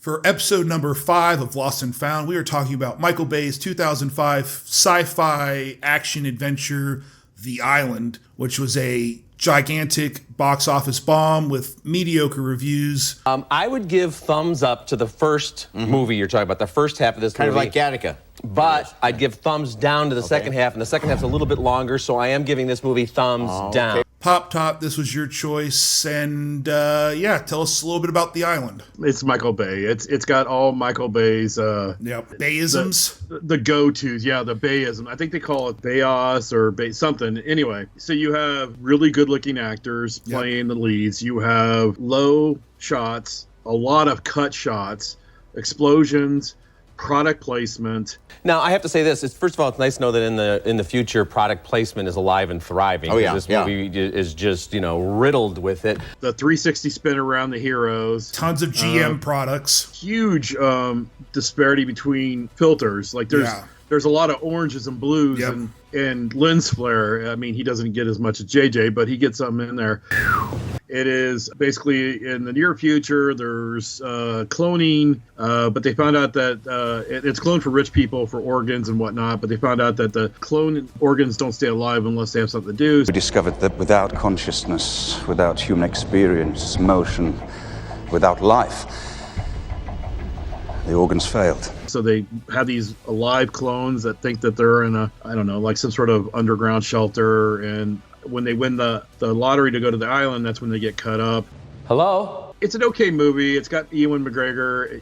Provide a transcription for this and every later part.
For episode number 5 of Lost and Found, we are talking about Michael Bay's 2005 sci-fi action adventure, The Island, which was a gigantic box office bomb with mediocre reviews. I would give thumbs up to the first movie you're talking about, the first half of this kind movie. of like Gattaca. But I'd give thumbs down to the second half, and the second half's a little bit longer, so I am giving this movie thumbs down. Pop Top, this was your choice, and tell us a little bit about The Island. It's Michael Bay. It's got all Michael Bay's Bayisms. The go-tos, the Bayism. I think they call it Bayos or something. Anyway, so you have really good-looking actors playing the leads. You have low shots, a lot of cut shots, explosions, product placement. Now, I have to say this. First of all, it's nice to know that in the future, product placement is alive and thriving. Oh, yeah. This movie is just, riddled with it. The 360 spin around the heroes. Tons of GM products. Huge disparity between filters. Like, there's a lot of oranges and blues and lens flare. I mean, he doesn't get as much as JJ, but he gets something in there. It is basically in the near future. There's cloning, but they found out that it's cloned for rich people for organs and whatnot. But they found out that the cloned organs don't stay alive unless they have something to do. We discovered that without consciousness, without human experience, motion, without life, the organs failed. So they have these alive clones that think that they're in some sort of underground shelter, and when they win the lottery to go to the island, that's when they get cut up. Hello? It's an okay movie. It's got Ewan McGregor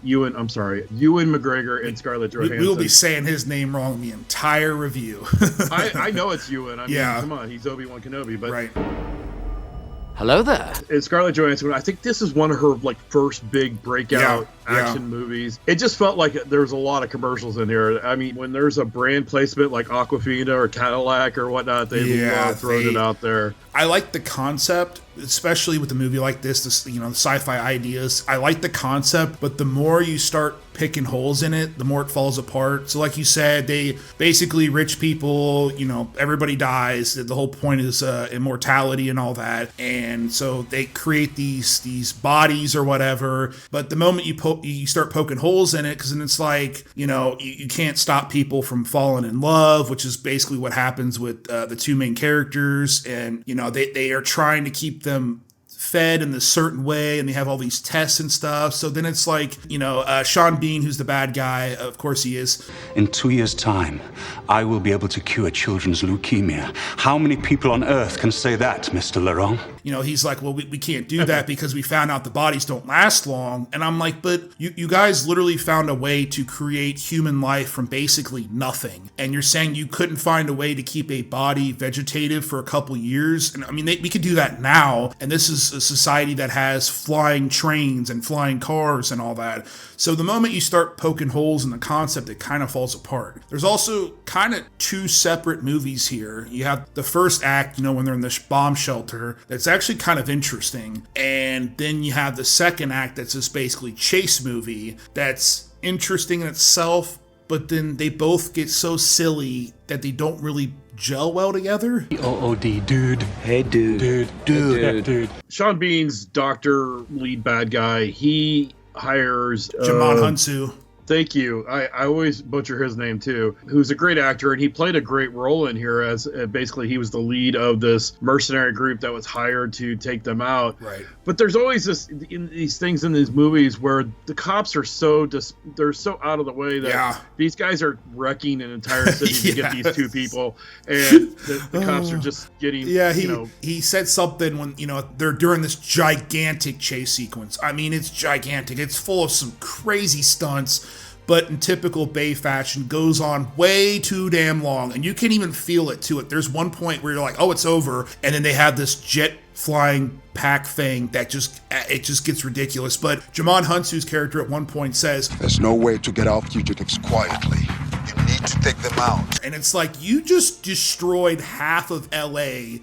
and Scarlett Johansson. We'll be saying his name wrong the entire review. I know it's Ewan. I mean, come on, he's Obi-Wan Kenobi, but right. Hello there. And Scarlett Johansson, I think this is one of her first big breakout action movies. It just felt like there's a lot of commercials in here. I mean, when there's a brand placement like Aquafina or Cadillac or whatnot, they love throwing it out there. I like the concept, especially with a movie like this, the sci-fi ideas. I like the concept, but the more you start picking holes in it, the more it falls apart. So like you said, they basically, rich people, everybody dies. The whole point is immortality and all that. And so they create these bodies or whatever. But the moment you start poking holes in it, because then it's like, you can't stop people from falling in love, which is basically what happens with the two main characters. And, they are trying to keep them fed in this certain way, and they have all these tests and stuff. So then it's like, Sean Bean, who's the bad guy, of course he is. In 2 years' time, I will be able to cure children's leukemia. How many people on Earth can say that, Mr. Laurent? He's like, well, we can't do that because we found out the bodies don't last long. And I'm like, but you guys literally found a way to create human life from basically nothing. And you're saying you couldn't find a way to keep a body vegetative for a couple years? And I mean, we could do that now. And this is a society that has flying trains and flying cars and all that. So the moment you start poking holes in the concept, it kind of falls apart. There's also kind of two separate movies here. You have the first act, when they're in this bomb shelter, that's actually kind of interesting. And then you have the second act that's just basically chase movie that's interesting in itself, but then they both get so silly that they don't really gel well together. OOD, dude. Hey, dude. Dude. Sean Bean's doctor, lead bad guy, he hires Djimon Hounsou. Thank you. I always butcher his name too. Who's a great actor, and he played a great role in here as basically he was the lead of this mercenary group that was hired to take them out. Right. But there's always these things in these movies where the cops are they're so out of the way that these guys are wrecking an entire city to get these two people, and the cops are just getting. Yeah, he said something when they're during this gigantic chase sequence. I mean, it's gigantic. It's full of some crazy stunts, but in typical Bay fashion, goes on way too damn long, and you can't even feel it to it. There's one point where you're like, oh, it's over, and then they have this jet flying pack thing that just gets ridiculous. But Djimon Hounsou's character at one point says, there's no way to get our fugitives quietly. You need to take them out. And it's like, you just destroyed half of LA.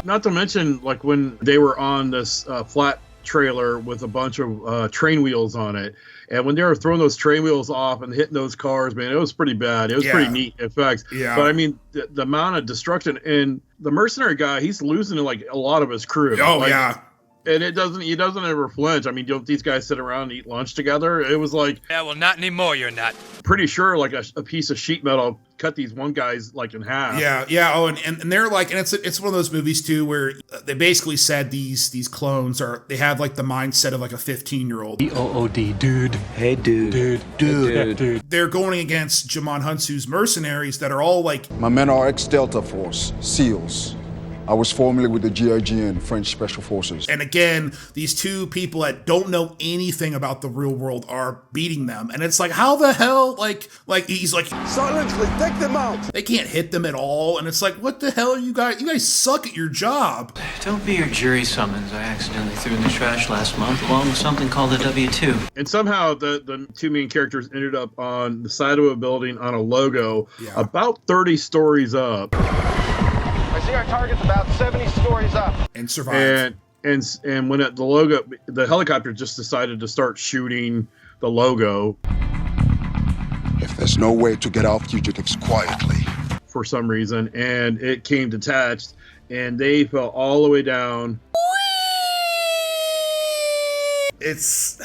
Not to mention, when they were on this flat trailer with a bunch of train wheels on it. And when they were throwing those train wheels off and hitting those cars, man, it was pretty bad. It was pretty neat effects. Yeah. But I mean, the amount of destruction, and the mercenary guy, he's losing like a lot of his crew. Oh, like, yeah. And he doesn't ever flinch. I mean, don't these guys sit around and eat lunch together? It was like, yeah, well, not anymore. You're not. Pretty sure like a piece of sheet metal cut these one guy's like in half. Yeah. Oh, and they're like, and it's one of those movies too where they basically said these clones they have like the mindset of like a 15-year-old. DOOD, dude. Hey, dude. Dude. They're going against Djimon Hounsou's mercenaries that are all like. My men are ex-Delta Force, SEALs. I was formerly with the GIGN, French Special Forces. And again, these two people that don't know anything about the real world are beating them. And it's like, how the hell? Like he's like, Silently, take them out! They can't hit them at all. And it's like, what the hell are you guys? You guys suck at your job. Don't be your jury summons I accidentally threw in the trash last month, along with something called a W-2. And somehow the two main characters ended up on the side of a building on a logo about 30 stories up. I see our target's about 70 stories up. And survived. And when the helicopter just decided to start shooting the logo. If there's no way to get out fugitives quietly. For some reason, and it came detached, and they fell all the way down. But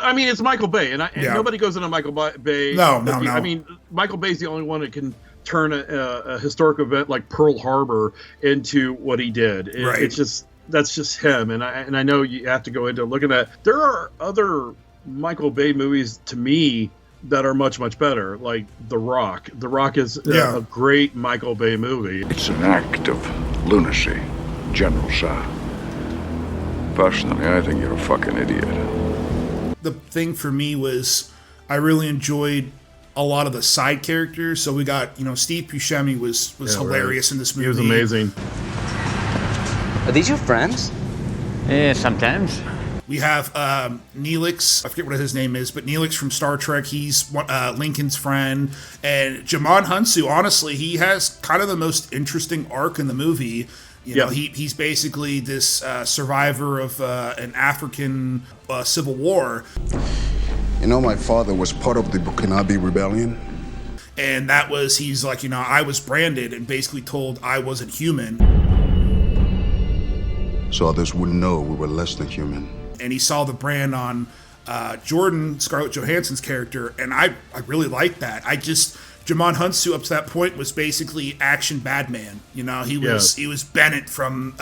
I mean, it's Michael Bay, and nobody goes into Michael Bay. No. I mean, Michael Bay's the only one that can turn a historic event like Pearl Harbor into what he did. It's just that's just him, and I know you have to go into looking at. There are other Michael Bay movies to me that are much better, like The Rock. The Rock is a great Michael Bay movie. It's an act of lunacy, General Sir. Personally, I think you're a fucking idiot. The thing for me was I really enjoyed a lot of the side characters. So we got, Steve Buscemi was hilarious in this movie. He was amazing. Are these your friends? Yeah, sometimes. We have Neelix, I forget what his name is, but Neelix from Star Trek, he's Lincoln's friend. And Djimon Hounsou, honestly, he has kind of the most interesting arc in the movie. He's basically this survivor of an African civil war. My father was part of the Burkinabe rebellion. And he's like, I was branded and basically told I wasn't human. So others would know we were less than human. And he saw the brand on Scarlett Johansson's character, and I really liked that. Djimon Hounsou up to that point was basically action bad man. He was Bennett from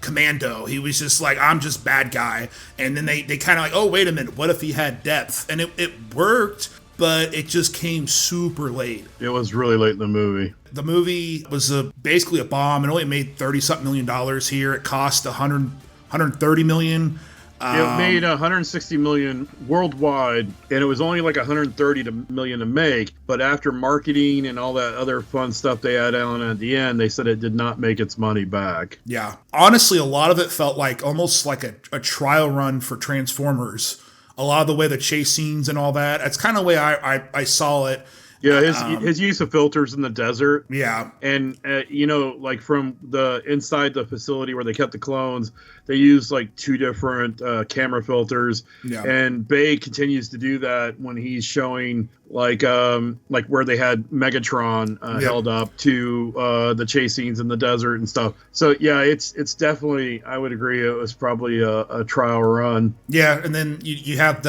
Commando. He was just like, I'm just bad guy. And then they kind of like, oh, wait a minute, what if he had depth? And it worked, but it just came super late. It was really late in the movie. The movie was basically a bomb. It only made $30-something million here. It cost $130 million. It made $160 million worldwide, and it was only like $130 million to make. But after marketing and all that other fun stuff they had on at the end, they said it did not make its money back. Yeah, honestly, a lot of it felt like almost like a trial run for Transformers. A lot of the way the chase scenes and all that. That's kind of the way I saw it. Yeah, his use of filters in the desert. Yeah. And, like from the inside the facility where they kept the clones, they used like two different camera filters. Yeah. And Bay continues to do that when he's showing like where they had Megatron held up to the chase scenes in the desert and stuff. So, yeah, it's definitely, I would agree, it was probably a trial run. Yeah, and then you have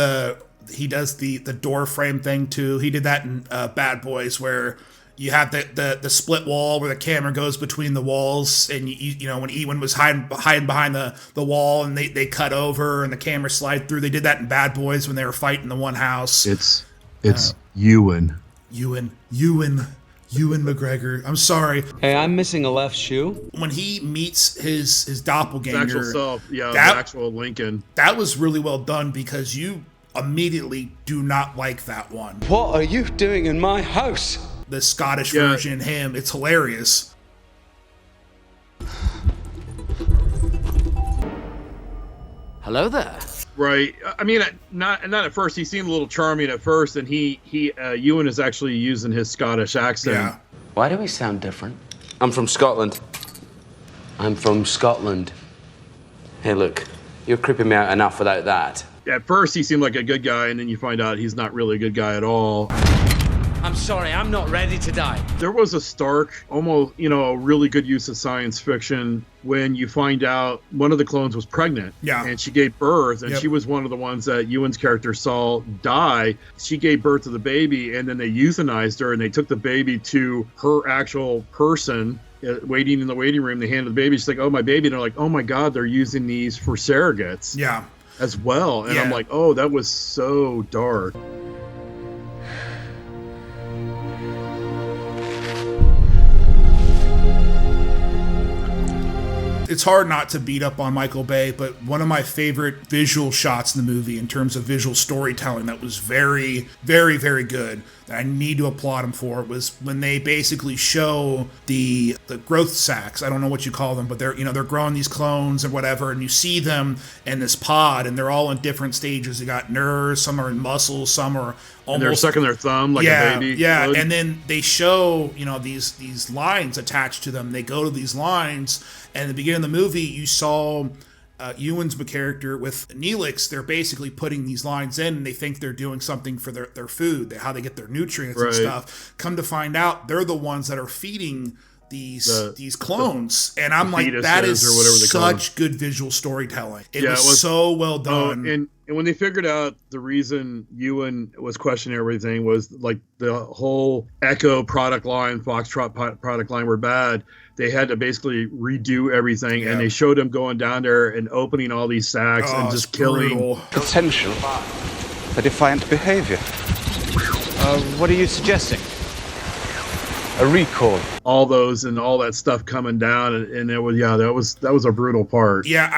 he does the door frame thing too. He did that in Bad Boys, where you have the split wall where the camera goes between the walls, and when Ewan was hiding behind the wall and they cut over and the camera slide through. They did that in Bad Boys when they were fighting the one house. It's Ewan McGregor. I'm sorry. Hey, I'm missing a left shoe. When he meets his doppelganger, his actual self, the actual Lincoln. That was really well done because you immediately do not like that one. What are you doing in my house? The Scottish version, him, it's hilarious. Hello there. Right. I mean, not at first. He seemed a little charming at first, and Ewan is actually using his Scottish accent. Yeah. Why do we sound different? I'm from Scotland. I'm from Scotland. Hey, look, you're creeping me out enough without that. At first, he seemed like a good guy, and then you find out he's not really a good guy at all. I'm sorry, I'm not ready to die. There was a stark, almost, a really good use of science fiction when you find out one of the clones was pregnant. Yeah. And she gave birth, and she was one of the ones that Ewan's character saw die. She gave birth to the baby, and then they euthanized her, and they took the baby to her actual person waiting in the waiting room. They handed the baby. She's like, oh, my baby. And they're like, oh, my God, they're using these for surrogates. Yeah. As well. And I'm like, oh, that was so dark. It's hard not to beat up on Michael Bay, but one of my favorite visual shots in the movie in terms of visual storytelling that was very, very, very good, that I need to applaud him for, was when they basically show the growth sacs. I don't know what you call them, but they're growing these clones or whatever, and you see them in this pod, and they're all in different stages. They got nerves, some are in muscles, some are almost... And they're sucking their thumb like a baby. Yeah, and then they show, these lines attached to them. They go to these lines, and at the beginning of the movie, you saw Ewan's character with Neelix. They're basically putting these lines in, and they think they're doing something for their food, how they get their nutrients and stuff. Come to find out, they're the ones that are feeding these clones, and I'm like, that is such good visual storytelling. It was so well done. And when they figured out the reason Ewan was questioning everything was like the whole Echo product line, Foxtrot product line were bad, they had to basically redo everything, and they showed him going down there and opening all these sacks and just killing. Potential for defiant behavior. What are you suggesting? A recall. All those and all that stuff coming down, and it was that was a brutal part. Yeah,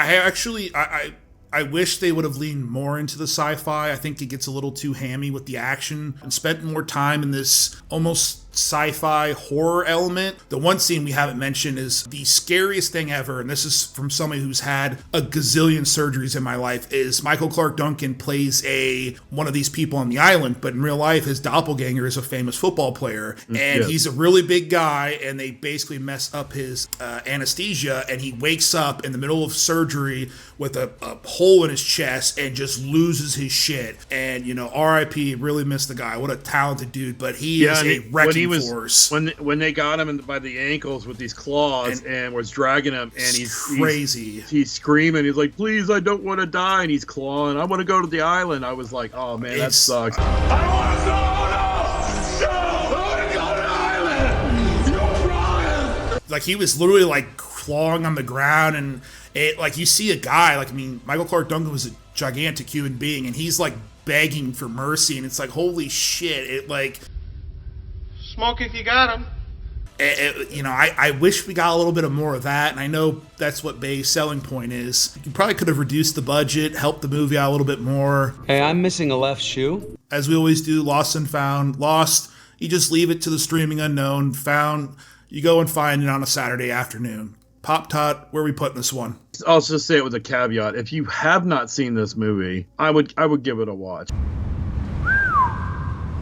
I wish they would have leaned more into the sci-fi. I think it gets a little too hammy with the action and spent more time in this almost sci-fi horror element. The one scene we haven't mentioned is the scariest thing ever, and this is from somebody who's had a gazillion surgeries in my life, is Michael Clark Duncan plays one of these people on the island, but in real life his doppelganger is a famous football player, and he's a really big guy, and they basically mess up his anesthesia, and he wakes up in the middle of surgery with a hole in his chest and just loses his shit. And R.I.P. really missed the guy. What a talented dude, but he is a wrecking force. When they got him by the ankles with these claws and was dragging him, and he's crazy. He's screaming. He's like, "Please, I don't want to die," and he's clawing. I want to go to the island. I was like, "Oh man, that sucks." I want to go to the island. You're Brian. Like he was literally like clawing on the ground, and you see a guy Michael Clark Duncan was a gigantic human being, and he's like begging for mercy, and it's like, holy shit! Smoke if you got him. I wish we got a little bit of more of that, and I know that's what Bay's selling point is. You probably could have reduced the budget, helped the movie out a little bit more. Hey, I'm missing a left shoe. As we always do, Lost and Found. Lost, you just leave it to the streaming unknown. Found, you go and find it on a Saturday afternoon. Pop Tot, where are we putting this one? I'll just say it with a caveat. If you have not seen this movie, I would give it a watch.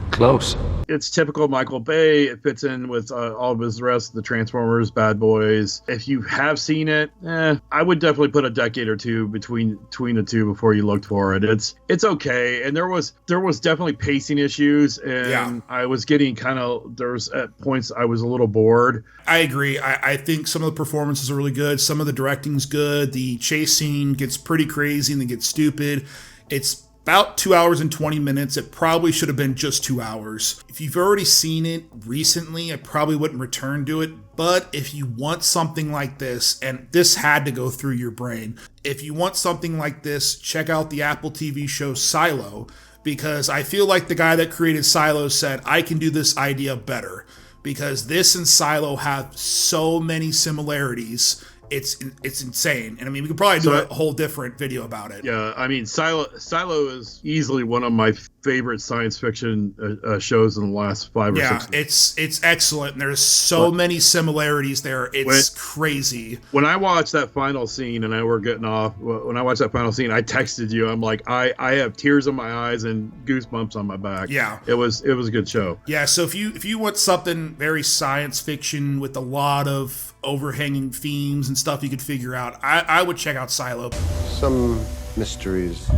Close. It's typical Michael Bay. It fits in with all of his rest of the Transformers, Bad Boys. If you have seen it, I would definitely put a decade or two between the two before you looked for it. It's okay, and there was definitely pacing issues, and I was getting there was at points I was a little bored. I agree. I think some of the performances are really good. Some of the directing's good. The chase scene gets pretty crazy and then gets stupid. It's about 2 hours and 20 minutes. It probably should have been just 2 hours. If you've already seen it recently, I probably wouldn't return to it. But if you want something like this, and this had to go through your brain, if you want something like this, check out the Apple TV show Silo, because I feel like the guy that created Silo said, I can do this idea better, because this and Silo have so many similarities. It's insane. And I mean, we could probably do a whole different video about it. Yeah, I mean, Silo is easily one of my favorite science fiction shows in the last 5 or 6 years. It's excellent. And there's so many similarities there. It's crazy. When I watched that final scene and we're getting off, when I watched that final scene, I texted you. I'm like, I have tears in my eyes and goosebumps on my back. Yeah. It was a good show. Yeah, so if you want something very science fiction with a lot of overhanging themes and stuff you could figure out, I would check out Silo. Some mysteries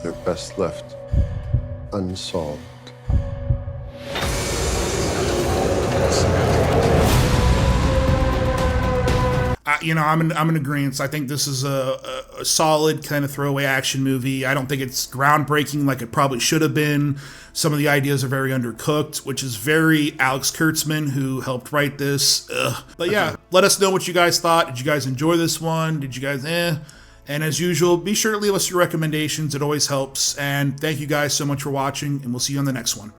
are best left unsolved. I'm in agreement. I think this is a solid kind of throwaway action movie. I don't think it's groundbreaking like it probably should have been. Some of the ideas are very undercooked, which is very Alex Kurtzman, who helped write this. But yeah, let us know what you guys thought. Did you guys enjoy this one? Did you guys And as usual, be sure to leave us your recommendations. It always helps. And thank you guys so much for watching, and we'll see you on the next one.